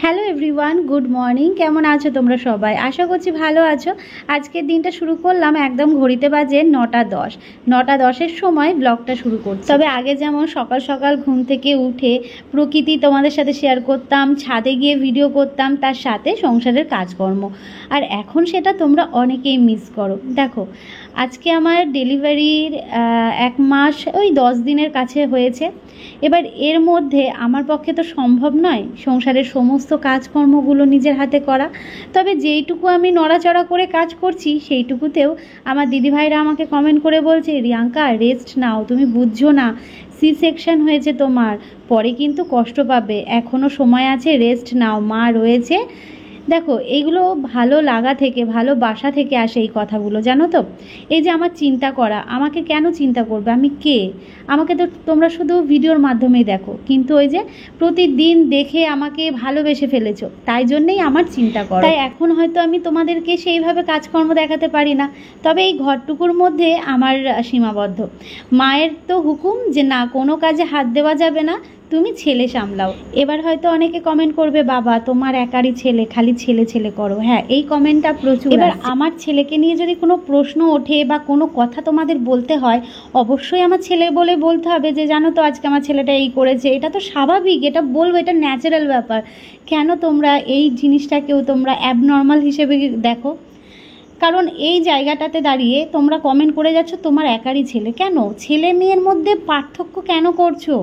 Hello everyone, good morning. কেমন আছো তোমরা সবাই? আশা করছি ভালো আছো। আজকের দিনটা শুরু করলাম একদম ঘড়িতে বাজে 9:10। 9:10-এর সময় ব্লগটা শুরু করছি। তবে আগে যেমন সকাল সকাল ঘুম থেকে উঠে প্রকৃতি তোমাদের সাথে শেয়ার করতাম, ছাদে গিয়ে ভিডিও করতাম, তার সাথে সংসারের কাজকর্ম, আর এখন সেটা তোমরা অনেকেই মিস করো। দেখো, আজকে আমার ডেলিভারির 1 মাস ওই 10 দিনের কাছে হয়েছে। এবার এর মধ্যে আমার পক্ষে তো সম্ভব নয় সংসারের সমস্ত কাজকর্মগুলো নিজের হাতে করা। তবে যেইটুকু আমি নড়াচড়া করে কাজ করছি সেইটুকুতেও আমার দিদিভাইরা আমাকে কমেন্ট করে বলছে, রিয়াঙ্কা রেস্ট নাও, তুমি বুঝছো না, সি সেকশন হয়েছে তোমার, পরে কিন্তু কষ্ট পাবে, এখনও সময় আছে, রেস্ট নাও, মা রয়েছে। দেখো, এইগুলো ভালো লাগা থেকে, ভালোবাসা থেকে আসে এই কথাগুলো, জানো তো। এই যে আমার চিন্তা করা, আমাকে কেন চিন্তা করবে, আমি কে? আমাকে তো তোমরা শুধু ভিডিওর মাধ্যমেই দেখো, কিন্তু ওই যে প্রতিদিন দেখে আমাকে ভালোবেসে ফেলেছো, তাই জন্যেই আমার চিন্তা করো। তাই এখন হয়তো আমি তোমাদেরকে সেইভাবে কাজকর্ম দেখাতে পারি না, তবে এই ঘরটুকুর মধ্যে আমার সীমাবদ্ধ। মায়ের তো হুকুম যে না, কোনো কাজে হাত দেওয়া যাবে না, তুমি ছেলে সামলাও। এবার হয়তো অনেকে কমেন্ট করবে, বাবা তোমার একারই ছেলে, খালি ছেলে ছেলে করো। হ্যাঁ, এই কমেন্টটা প্রচুর। এবার আমার ছেলেকে নিয়ে যদি কোনো প্রশ্ন ওঠে বা কোনো কথা তোমাদের বলতে হয়, অবশ্যই আমার ছেলে বলে বলতে হবে যে জানো তো আজকে আমার ছেলেটা এই করেছে। এটা তো স্বাভাবিক, এটা বলবো, এটা ন্যাচারাল ব্যাপার। কেন তোমরা এই জিনিসটাকেও তোমরা অ্যাবনর্মাল হিসেবে দেখো? কারণ এই জায়গাটাতে দাঁড়িয়ে তোমরা কমেন্ট করে যাচ্ছ তোমার একারই ছেলে। কেন ছেলে মেয়ের মধ্যে পার্থক্য কেন করছো?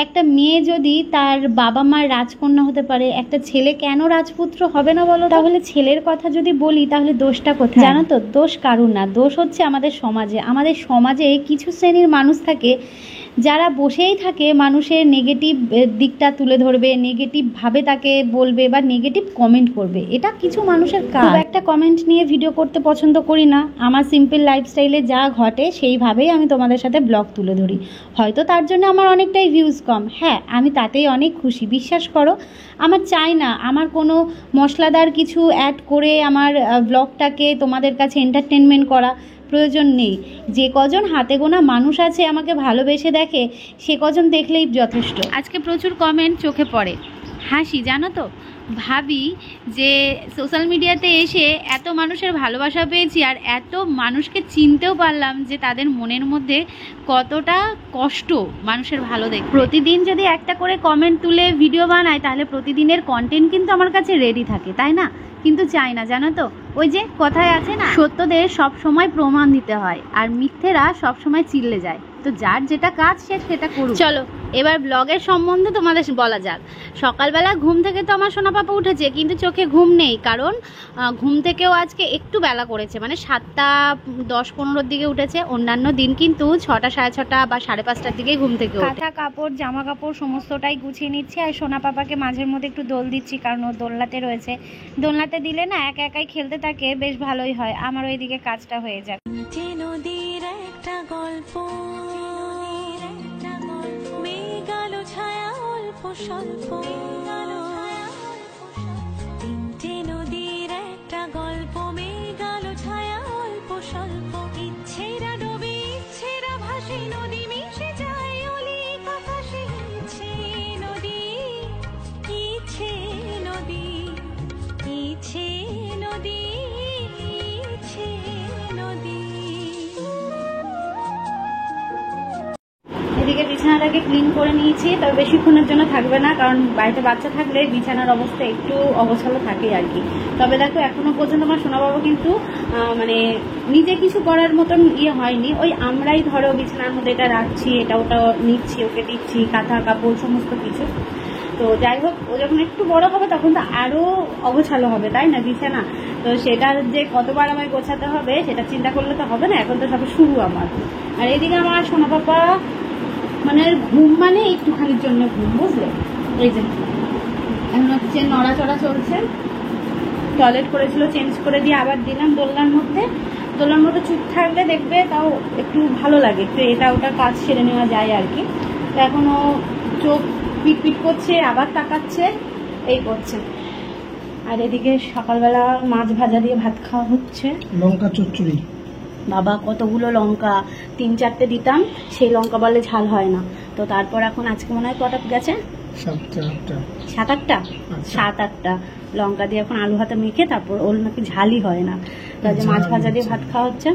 একটা মেয়ে যদি তার বাবা মার রাজকন্যা হতে পারে, একটা ছেলে কেন রাজপুত্র হবে না বলো? তাহলে ছেলের কথা যদি বলি তাহলে দোষটা কোথায়? জানো তো, দোষ কারুর না, দোষ হচ্ছে আমাদের সমাজে। আমাদের সমাজে কিছু শ্রেণীর মানুষ থাকে যারা বসেই থাকে মানুষের নেগেটিভ দিকটা তুলে ধরবে, নেগেটিভভাবে তাকে বলবে বা নেগেটিভ কমেন্ট করবে। এটা কিছু মানুষের কাজ। খুব একটা কমেন্ট নিয়ে ভিডিও করতে পছন্দ করি না। আমার সিম্পল লাইফস্টাইলে যা ঘটে সেইভাবেই আমি তোমাদের সাথে ব্লগ তুলে ধরি। হয়তো তার জন্য আমার অনেকটাই ভিউজ কম, হ্যাঁ আমি তাতেই অনেক খুশি, বিশ্বাস করো। আমার চাই না আমার কোনো মশলাদার কিছু অ্যাড করে আমার ব্লগটাকে তোমাদের কাছে এন্টারটেনমেন্ট করা, প্রয়োজন নেই। যে কজন হাতে গোনা মানুষ আছে আমাকে ভালোবেসে দেখে, সে কজন দেখলেই যথেষ্ট। আজকে প্রচুর কমেন্ট চোখে পড়ে, হাসি, জানো তো। ভাবি যে সোশ্যাল মিডিয়াতে এসে এত মানুষের ভালোবাসা পেয়েছি, আর এত মানুষকে চিনতেও পারলাম যে তাদের মনের মধ্যে কতটা কষ্ট মানুষের ভালো দেখে। প্রতিদিন যদি একটা করে কমেন্ট তুলে ভিডিও বানায় তাহলে প্রতিদিনের কন্টেন্ট কিন্তু আমার কাছে রেডি থাকে, তাই না? কিন্তু চাই না, জানো তো। ওই যে কথায় আছে না, সত্যদের সব সময় প্রমাণ দিতে হয় আর মিথ্যেরা সব সময় চিল্লে যায়। তো যার যেটা কাজ সে সেটা করুক। চলো এবার ব্লগের সম্বন্ধে তোমাদের বলা যাক। সকালবেলা ঘুম থেকে তো আমার সোনা পাপা উঠেছে, কিন্তু চোখে ঘুম নেই, কারণ ঘুম থেকেও আজকে একটু বেলা করেছে, মানে 7:10-15 দিকে উঠেছে। অন্যান্য দিন কিন্তু 6টা, 6:30 বা 5:30 দিকে ঘুম থেকে ওঠে। কাঁথা কাপড় জামা কাপড় সমস্তটাই গুছিয়ে নিচ্ছি, আর সোনা পাপাকে মাঝের মধ্যে একটু দোল দিচ্ছি, কারণ ও দোলনাতে রয়েছে। দোলনাতে দিলে না একা একাই খেলতে থাকে, বেশ ভালোই হয়। আমার ওইদিকে কাজটা হয়ে যাক। নদীর একটা গল্প, মেঘালো ছায়া অল্প স্বল্প, তিনটে নদীর একটা গল্প, মেঘালো ছায়া অল্প স্বল্প, ইচ্ছেরা ডোবে ইচ্ছেরা ভাসে, নদী মিশে যায় অলিক আকাশে, ইচ্ছে নদী, ইচ্ছে নদী, ইচ্ছে নদী, ইচ্ছে নদী। এদিকে বিছানাটাকে ক্লিন করে নিয়েছি, তবে বেশিক্ষণের জন্য থাকবে না, কারণ বাড়িতে বাচ্চা থাকলে বিছানার অবস্থা একটু অগোছালো থাকে আর কি। তবে দেখো এখনো পর্যন্ত আমার সোনা বাবা কিন্তু মানে নিজে কিছু করার মতন হয়নি। ওই আমরাই ধরো বিছানার মধ্যে এটা রাখছি, এটা ওটা নিচ্ছি, ওকে দিচ্ছি, কাঁথা কাপড় সমস্ত কিছু। তো যাই হোক, ও যখন একটু বড় হবে তখন তো আরও অগোছালো হবে, তাই না বিছানা? তো সেটা যে কতবার আমায় গোছাতে হবে সেটা চিন্তা করলে তো হবে না, এখন তো সবে শুরু আমার। আর এদিকে আমার সোনা পাপা মানে ঘুম মানে একটুখানির জন্য ঘুম, বুঝলে। এই যে এখন হচ্ছে নড়াচড়া চলছে, টয়লেট করেছিল, চেঞ্জ করে দিয়ে আবার দিলাম দোলনার মধ্যে। দোলনার মধ্যে চুপ থাকলে দেখবে তাও একটু ভালো লাগে, একটু এটা ওটা কাজ সেরে নেওয়া যায় আর কি। তো এখনও চোখ পিট পিট করছে, আবার তাকাচ্ছে, এই করছে। আর এদিকে সকালবেলা মাছ ভাজা দিয়ে ভাত খাওয়া হচ্ছে। লঙ্কা চচ্চড়ি, বাবা কতগুলো লঙ্কা, 3-4টে দিতাম, সেই লঙ্কা বলে ঝাল হয় না। তো তারপর এখন আজকে মনে হয় কটা গেছে, 7-8টা 7-8টা লঙ্কা দিয়ে এখন আলু ভাতে মেখে তারপর ওর নাকি ঝালই হয় না, তাই যে মাছ ভাজা দিয়ে ভাত খাওয়া হচ্ছে।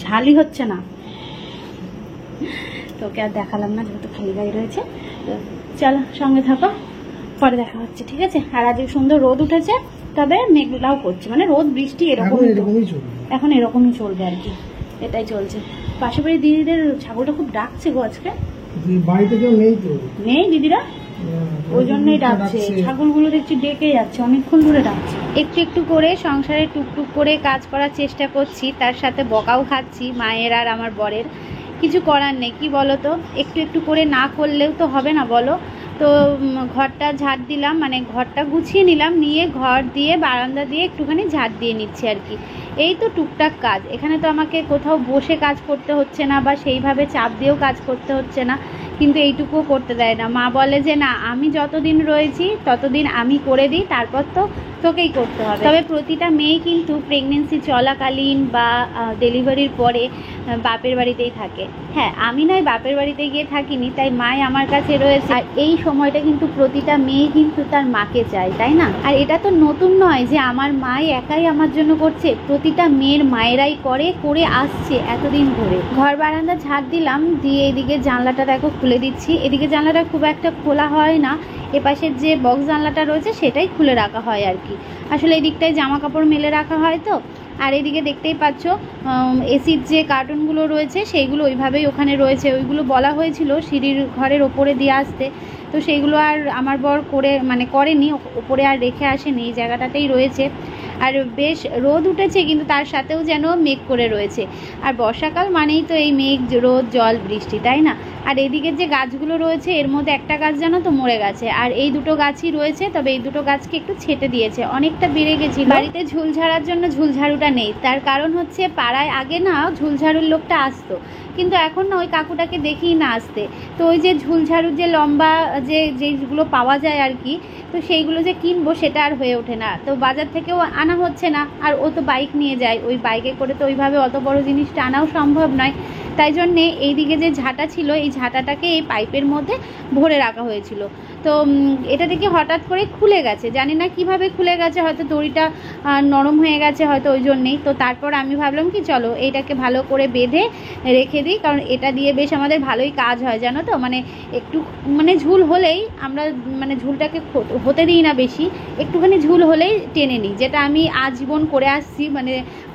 ঝালই হচ্ছে না, তোকে আর দেখালাম না যেহেতু খালি গায়ে রয়েছে। তো চলো সঙ্গে থাকো, পরে দেখা হচ্ছে, ঠিক আছে? আর আজকে সুন্দর রোদ উঠেছে, তবে মেঘলাও করছে, মানে রোদ বৃষ্টি এখন এরকমই চলবে আর কি, এটাই চলছে। পাশে বাড়ি দিদিদের ছাগলটা খুব ডাকছে গো আজকে, বাড়িতে কেউ নেই তো, নেই দিদিরা, ওই জন্যই ডাকছে। ছাগলগুলো দেখছি ডেকে যাচ্ছে, অনেকক্ষণ ধরে ডাকছে। একটু একটু করে সংসারে টুকটুক করে কাজ করার চেষ্টা করছি, তার সাথে বকাও খাচ্ছি মায়ের আর আমার বরের। কিছু করার নেই, কি বলো তো, একটু একটু করে না করলেও তো হবে না বলো। তো ঘরটা ঝাড় দিলাম, মানে ঘরটা গুছিয়ে নিলাম, নিয়ে ঘর দিয়ে বারান্দা দিয়ে একটুখানি ঝাড় দিয়ে নিচ্ছি আর কি। এই তো টুকটাক কাজ, এখানে তো আমাকে কোথাও বসে কাজ করতে হচ্ছে না, বা সেইভাবে চাপ দিয়েও কাজ করতে হচ্ছে না, কিন্তু এইটুকুও করতে দেয় না। মা বলে যে না, আমি যতদিন রয়েছি ততদিন আমি করে দিই, তারপর তো তোকেই করতে হবে। তবে প্রতিটা মেয়ে কিন্তু প্রেগনেন্সি চলাকালীন বা ডেলিভারির পরে বাপের বাড়িতেই থাকে। হ্যাঁ, আমি নয় বাপের বাড়িতে গিয়ে থাকিনি, তাই মাই আমার কাছে রয়েছে। আর এই সময়টা কিন্তু প্রতিটা মেয়ে কিন্তু তার মাকে চায়, তাই না? আর এটা তো নতুন নয় যে আমার মাই একাই আমার জন্য করছে, প্রতিটা মেয়ের মায়েরাই করে আসছে এতদিন ধরে। ঘর বারান্দা ঝাড় দিলাম, দিয়ে এদিকে জানলাটা দেখো খুলে দিচ্ছি। এদিকে জানলাটা খুব একটা খোলা হয় না, এপাশের যে বক্স জানলাটা রয়েছে সেটাই খুলে রাখা হয় আর কি। আসলে এই দিকটায় জামা কাপড় মেলে রাখা হয় তো। আর এদিকে দেখতেই পাচ্ছ এসির যে কার্টুনগুলো রয়েছে সেইগুলো ওইভাবেই ওখানে রয়েছে। ওইগুলো বলা হয়েছিল সিঁড়ির ঘরের ওপরে দিয়ে আসতে, তো সেইগুলো আর আমার বর করেনি, ওপরে আর রেখে আসেনি, এই জায়গাটাতেই রয়েছে। আর বেশ রোদ উঠেছে, কিন্তু তার সাথেও যেন মেঘ করে রয়েছে। আর বর্ষাকাল মানেই তো এই মেঘ, রোদ, জল, বৃষ্টি, তাই না? আর এদিকের যে গাছগুলো রয়েছে এর মধ্যে একটা গাছ জানো তো মরে গেছে, আর এই দুটো গাছই রয়েছে। তবে এই দুটো গাছকে একটু ছেটে দিয়েছে, অনেকটা বেড়ে গেছিল। বাড়িতে ঝুল ঝাড়ার জন্য ঝুলঝাড়ুটা নেই, তার কারণ হচ্ছে পাড়ায় আগে না ঝুলঝাড়ুর লোকটা আসতো, কিন্তু এখন না ওই কাকুটাকে দেখি না আসতে। তো ওই যে ঝুলঝাড়ুর যে লম্বা যেগুলো পাওয়া যায় আর কি, তো সেইগুলো যে কিনবো সেটা আর হয়ে ওঠে না। তো বাজার থেকেও আনা হচ্ছে না, আর ও তো বাইক নিয়ে যায়, ওই বাইকে করে তো ওইভাবে অত বড় জিনিসটা আনাও সম্ভব নয়। তাই জন্যে এইদিকে যে ঝাঁটা ছিল, এই ঝাঁটাটাকে এই পাইপের মধ্যে ভরে রাখা হয়েছিল। তো এটা দেখে হঠাৎ করে খুলে গেছে, জানি না কিভাবে খুলে গেছে, হয়তো দড়িটা নরম হয়ে গেছে হয়তো, ওই জন্যেই। তো তারপর আমি ভাবলাম কি চলো এইটাকে ভালো করে বেঁধে রেখে দিই, কারণ এটা দিয়ে বেশ আমাদের ভালোই কাজ হয় জানো তো। মানে একটু ঝুল হলেই আমরা ঝুলটাকে হতে দিই না বেশি, একটুখানি ঝুল হলেই টেনে নিই, যেটা আমি আজীবন করে আসছি,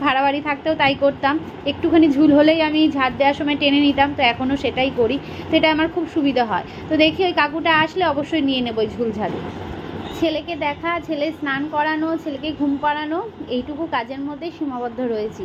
ভাড়া বাড়ি থাকতেও তাই করতাম। একটুখানি ঝুল হলেই আমি ঝাড় দেওয়ার সময় টেনে নিতাম, তো এখনও সেটাই করি, তো এটা আমার খুব সুবিধা হয়। তো দেখি ওই কাকুটা আসলে অবশ্যই নিয়ে নেবো ওই ঝুল ঝাড়ু। ছেলেকে দেখা, ছেলে স্নান করানো, ছেলেকে ঘুম পাড়ানো, এইটুকু কাজের মধ্যেই সীমাবদ্ধ রয়েছি।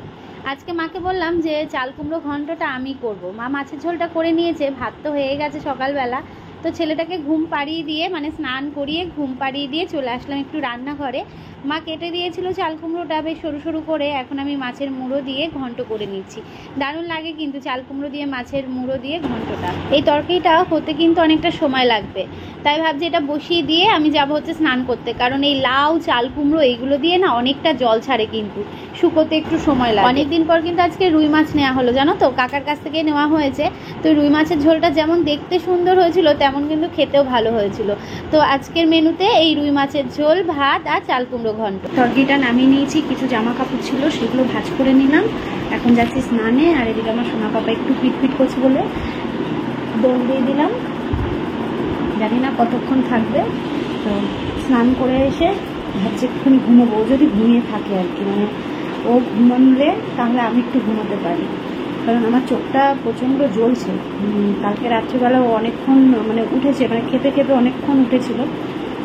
আজকে মাকে বললাম যে চাল কুমড়ো ঘন্টটা আমি করব। মা মাছের ঝোলটা করে নিয়েছে, ভাত তো হয়ে গেছে সকালবেলা। তো ছেলেটাকে ঘুম পাড়িয়ে দিয়ে, স্নান করিয়ে ঘুম পাড়িয়ে দিয়ে চলে আসলাম একটু রান্নাঘরে। মা কেটে দিয়েছিল চাল কুমড়োটা বেশ সরু সরু করে, এখন আমি মাছের মুড়ো দিয়ে ঘন্ট করে নিচ্ছি। দারুণ লাগে কিন্তু চাল কুমড়ো দিয়ে মাছের মুড়ো দিয়ে ঘন্টটা। এই তরকারিটা হতে কিন্তু অনেকটা সময় লাগবে, তাই ভাবছি এটা বসিয়ে দিয়ে আমি যাব হচ্ছে স্নান করতে, কারণ এই লাউ, চাল কুমড়ো এইগুলো দিয়ে না অনেকটা জল ছাড়ে, কিন্তু শুকোতে একটু সময় লাগে। অনেকদিন পর কিন্তু আজকে রুই মাছ নেওয়া হলো জানো তো, কাকার কাছ থেকে নেওয়া হয়েছে। তো রুই মাছের ঝোলটা যেমন দেখতে সুন্দর হয়েছিল, তেমন কিন্তু খেতেও ভালো হয়েছিল। তো আজকের মেনুতে এই রুই মাছের ঝোল, ভাত আর চাল কুমড়ো ঘন্ট। তরকারিটা নামিয়ে নিয়েছি, কিছু জামা কাপড় ছিল সেগুলো ভাঁজ করে নিলাম, এখন যাচ্ছি স্নানে। আর এদিকে আমার সোনা পাপা একটু পিটপিট করছে বলে দৌড় দিয়ে দিলাম, জানি না কতক্ষণ থাকবে। তো স্নান করে এসে ভাবছি একটুখানি ঘুমোবো, ও যদি ঘুমিয়ে থাকে আর কি, ও ঘুমালে তাহলে আমি একটু ঘুমোতে পারি, কারণ আমার চোখটা প্রচণ্ড জ্বলছে। কালকে রাত্রিবেলা ও অনেকক্ষণ উঠেছে, খেতে খেতে অনেকক্ষণ উঠেছিল।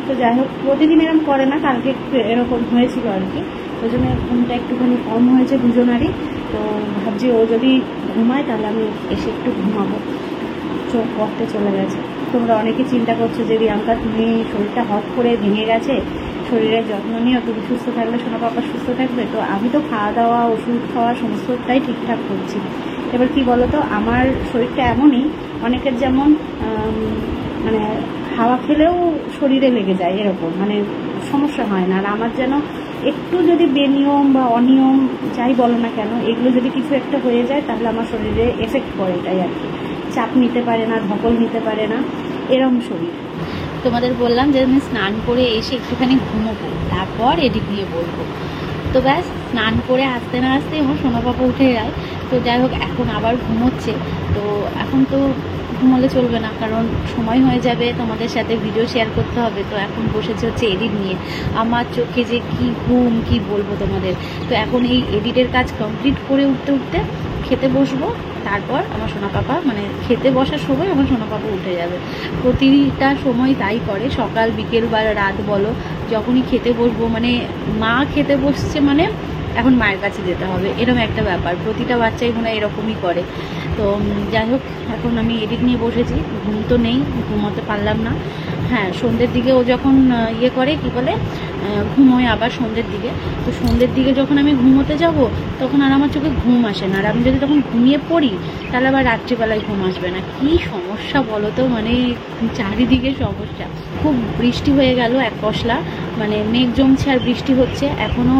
তো যাই হোক, প্রতিদিন এরকম করে না, কালকে একটু এরকম হয়েছিল আর কি, ওই জন্য ঘুমটা একটুখানি কম হয়েছে দুজনারই। তো ভাবছি ও যদি ঘুমায় তাহলে আমি এসে একটু ঘুমাবো, চোখ পড়তে চলে গেছে। তোমরা অনেকে চিন্তা করছো যে রিয়াঙ্কা তুমি শরীরটা হট করে ভেঙে গেছে, শরীরের যত্ন নিও, তুমি সুস্থ থাকলে সোনা পাপা সুস্থ থাকবে। তো আমি তো খাওয়া দাওয়া, ওষুধ খাওয়া সমস্তটাই ঠিকঠাক করছি। এবার কি বলো তো, আমার শরীরটা এমনই, অনেকের যেমন হাওয়া খেলেও শরীরে লেগে যায়, এরকম সমস্যা হয় না। আর আমার যেন একটু যদি বেনিয়ম বা অনিয়ম যাই বলো না কেন, এগুলো যদি কিছু একটা হয়ে যায় তাহলে আমার শরীরে এফেক্ট করে, এটাই আর কি। চাপ নিতে পারে না, ধকল নিতে পারে না, এরম শরীর। তোমাদের বললাম যে আমি স্নান করে এসে একটুখানি ঘুমোবো, তারপর এডিট নিয়ে বলবো। তো ব্যাস স্নান করে আসতে না আসতেই আমার সোনা পাপা উঠে যায়। তো যাই হোক, এখন আবার ঘুমোচ্ছে। তো এখন তো ঘুমোলে চলবে না, কারণ সময় হয়ে যাবে, তোমাদের সাথে ভিডিও শেয়ার করতে হবে। তো এখন বসেছে হচ্ছে এডিট নিয়ে। আমার চোখে যে কি ঘুম, কি বলবো তোমাদের। তো এখন এই এডিটের কাজ কমপ্লিট করে উঠতে উঠতে খেতে বসবো। তারপর আমার সোনা পাপা, মানে খেতে বসার সময় আমার সোনা পাপা উঠে যাবে। প্রতিটা সময় তাই করে, সকাল বিকেল বা রাত বলো, যখনই খেতে বসবো, মানে মা খেতে বসছে মানে এখন মায়ের কাছে যেতে হবে, এরকম একটা ব্যাপার। প্রতিটা বাচ্চাই মনে হয় এরকমই করে। তো যাই হোক, এখন আমি এডিট নিয়ে বসেছি। ঘুম তো নেই, ঘুমোতে পারলাম না। হ্যাঁ, সন্ধ্যের দিকে ও যখন ইয়ে করে, কি বলে, ঘুমোয় আবার সন্ধ্যের দিকে। তো সন্ধ্যের দিকে যখন আমি ঘুমোতে যাব, তখন আর আমার চোখে ঘুম আসে না। আর আমি যদি তখন ঘুমিয়ে পড়ি, তাহলে আবার রাত্রিবেলায় ঘুম আসবে না। কি সমস্যা বলো তো, মানে চারিদিকে সমস্যা। খুব বৃষ্টি হয়ে গেল এক পশলা, মানে মেঘ জমছে আর বৃষ্টি হচ্ছে। এখনও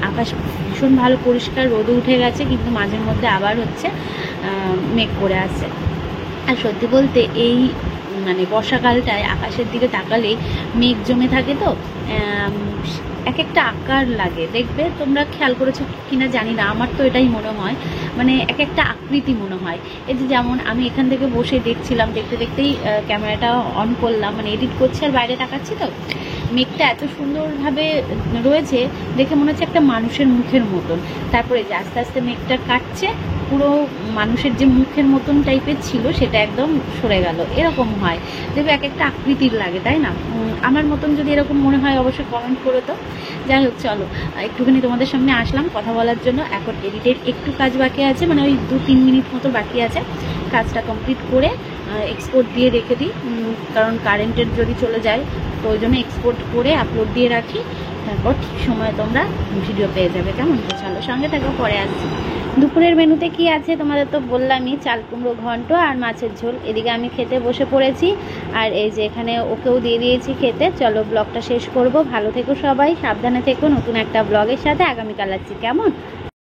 আকাশ ভীষণ ভালো পরিষ্কার, রোদে উঠে গেছে, কিন্তু মাঝের মধ্যে আবার হচ্ছে মেঘ করে আসছে। আর সত্যি বলতে এই মানে বর্ষাকালটায় আকাশের দিকে তাকালে মেঘ জমে থাকে, তো এক একটা আকার লাগে। দেখবে তোমরা খেয়াল করেছো কিনা জানি না, আমার তো এটাই মনে হয়, মানে এক একটা আকৃতি মনে হয়। এই যে যেমন আমি এখান থেকে বসে দেখছিলাম, দেখতে দেখতেই ক্যামেরাটা অন করলাম, মানে এডিট করছি আর বাইরে তাকাচ্ছি। তো মেঘটা এত সুন্দরভাবে রয়েছে, দেখে মনে হচ্ছে একটা মানুষের মুখের মতন। তারপরে যে আস্তে আস্তে মেঘটা কাটছে, পুরো মানুষের যে মুখের মতন টাইপের ছিল সেটা একদম সরে গেল, এরকম হয়। দেখবে এক একটা আকৃতির লাগে, তাই না? আমার মতন যদি এরকম মনে হয় অবশ্যই কমেন্ট করো। তো যাই হোক, চলো একটুখানি তোমাদের সামনে আসলাম কথা বলার জন্য। এখন এডিটের একটু কাজ বাকি আছে, মানে ওই 2-3 মিনিট মতো বাকি আছে। কাজটা কমপ্লিট করে এক্সপোর্ট দিয়ে রেখে দিই, কারণ কারেন্টের যদি চলে যায়, তো ওই জন্য এক্সপোর্ট করে আপলোড দিয়ে রাখি। তারপর ঠিক সময় তোমরা ভিডিও পেয়ে যাবে, কেমন? তো চলো সঙ্গে থাকো, পরে আসছি। দুপুরের মেনুতে কি আছে তোমাদের তো বললামই, চাল কুমড়ো ঘন্ট আর মাছের ঝোল। এদিকে আমি খেতে বসে পড়েছি, আর এই যে এখানে ওকেও দিয়ে দিয়েছি খেতে। চলো ব্লগটা শেষ করব। ভালো থেকো সবাই, সাবধানে থেকো। নতুন একটা ব্লগের সাথে আগামীকাল আসছি, কেমন?